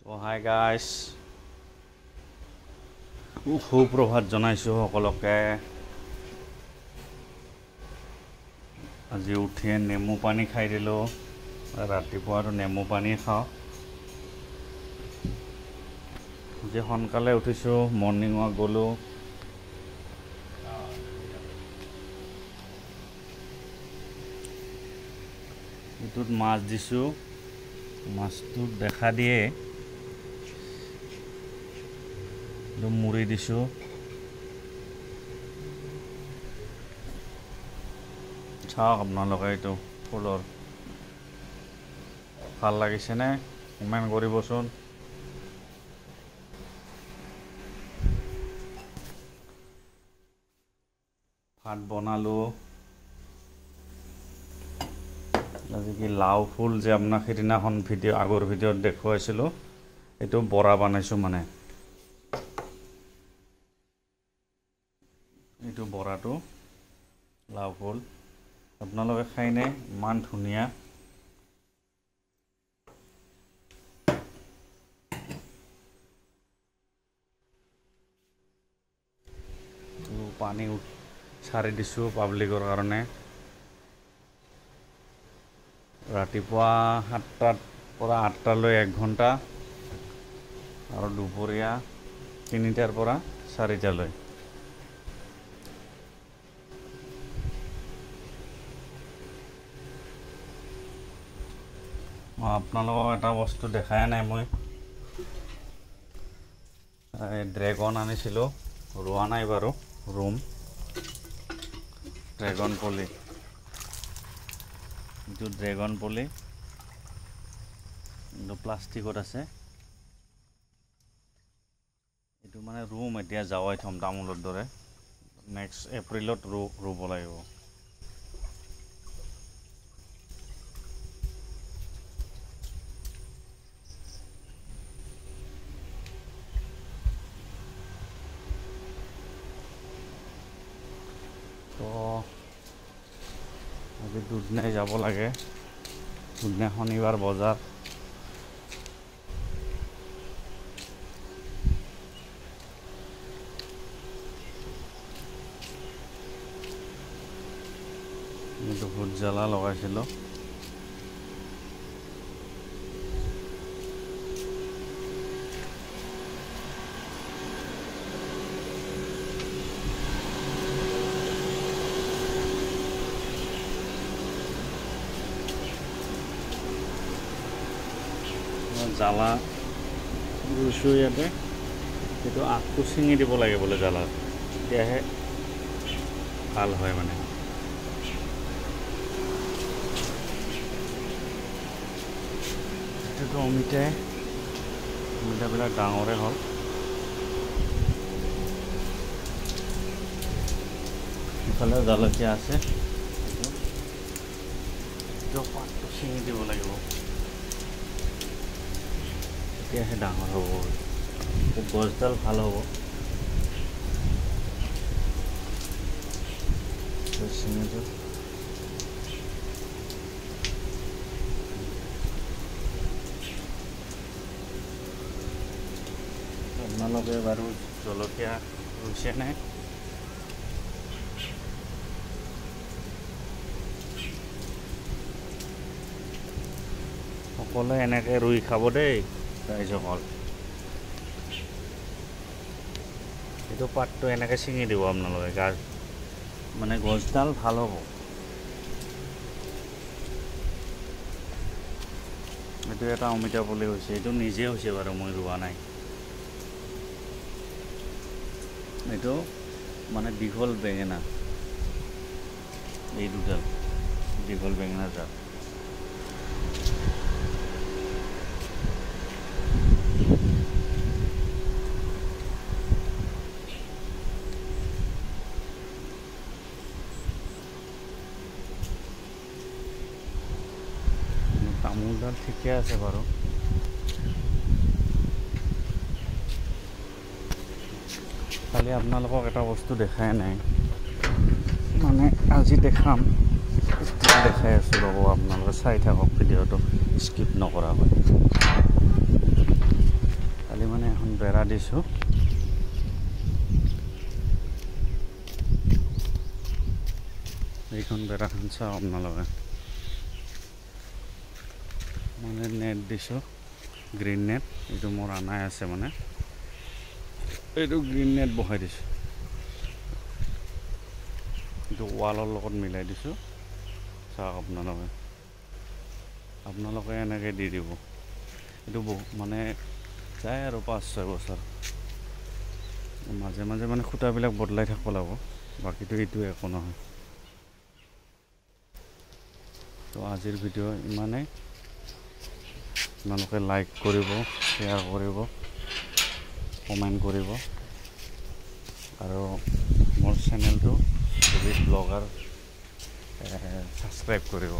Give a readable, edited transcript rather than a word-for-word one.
তো hi guys, সুপ্ৰভাত জনাইছোঁ সকলোকে। আজি উঠি নেমু পানী খাই দিলোঁ। ৰাতিপুৱাটো নেমু পানী খাওঁ। আজি সোনকালে উঠিছোঁ, মৰ্ণিং ৱাক গ'লোঁ। এইটোত মাছ দিছোঁ, মাছটোত দেখা দিয়ে মুড়ি দিছোঁ। চাওক আপোনালোকে, এইটো ফুলৰ ভাল লাগিছেনে? কমেণ্ট কৰিবচোন। ভাত বনালোঁ। আজি কি লাও ফুল যে আপোনাক সেইদিনাখন আগৰ ভিডিঅ'ত দেখুৱাইছিলোঁ, এইটো বৰা বনাইছোঁ। মানে এইটো বৰাটো লাও ফুল আপোনালোকে খাইনে? ইমান ধুনীয়া। পানী চাৰি দিছোঁ পাব্লিকৰ কাৰণে। ৰাতিপুৱা 7টাৰ পৰা 8টালৈ 1 ঘণ্টা, আৰু দুপৰীয়া 3টাৰ পৰা 4টালৈ। আপোনালোকক এটা বস্তু দেখাই নাই মই। ড্ৰেগন আনিছিলোঁ, ৰোৱা নাই বাৰু, ৰুম ড্ৰেগন পলি। এইটো ড্ৰেগন পলি, কিন্তু প্লাষ্টিকত আছে। এইটো মানে ৰুম এতিয়া যাৱাই থ'ম তামোলৰ দৰে। নেক্সট এপ্ৰিলত ৰুব লাগিব। তো আজি দুধনৈ যাব লাগে। দুধনৈ শনিবাৰ বজাৰ। এইটো ভোট জ্বালা লগাইছিলোঁ। জ্বালা ৰুইছোঁ ইয়াতে। সেইটো আগটো ছিঙি দিব লাগে বোলে জ্বালা, তেতিয়াহে ভাল হয় মানে। এইটো অমিতাবিলাক ডাঙৰে হ'ল। ইফালে জলকীয়া আছে, এইটো পাতটো ছিঙি দিব লাগিব, তেতিয়াহে ডাঙৰ হ'ব, গছডাল ভাল হ'ব। ছিঙিছোঁ। আপোনালোকে বাৰু জলকীয়া ৰুইছেনে? সকলোৱে এনেকৈ ৰুই খাব দেই ৰাইজসকল। এইটো পাতটো এনেকৈ ছিঙি দিব আপোনালোকে, মানে গছডাল ভাল হ'ব। এইটো এটা অমিতা পুলি হৈছে, এইটো নিজে হৈছে বাৰু, মই ৰোৱা নাই। এইটো মানে দীঘল বেঙেনা, এই দুডাল দীঘল বেঙেনা জাত। তামোলডাল ঠিকে আছে বাৰু। খালি আপোনালোকক এটা বস্তু দেখাই নাই, মানে আজি দেখাম। দেখাই আছোঁ, ৰ'ব আপোনালোকে চাই থাকক ভিডিঅ'টো, স্কিপ নকৰাকৈ। বেৰা দিছোঁ। এইখন বেৰাখন চাওক আপোনালোকে, মানে নেট দিছোঁ, গ্ৰীণ নেট। এইটো মোৰ আনাই আছে, মানে এইটো গ্ৰীণ নেট বহাই দিছোঁ। এইটো ৱালৰ লগত মিলাই দিছোঁ। চাওক আপোনালোকে এনেকৈ দি দিব। এইটো মানে যায় আৰু 5-6 বছৰ। মাজে মাজে মানে খুঁটাবিলাক বদলাই থাকিব লাগিব, বাকীটো এইটো একো নহয়। তো আজিৰ ভিডিঅ' ইমানেই। আপোনালোকে লাইক কৰিব, শ্বেয়াৰ কৰিব, কমেণ্ট কৰিব, আৰু মোৰ চেনেলটো ৰবি ব্লগাৰ ছাবস্ক্ৰাইব কৰিব।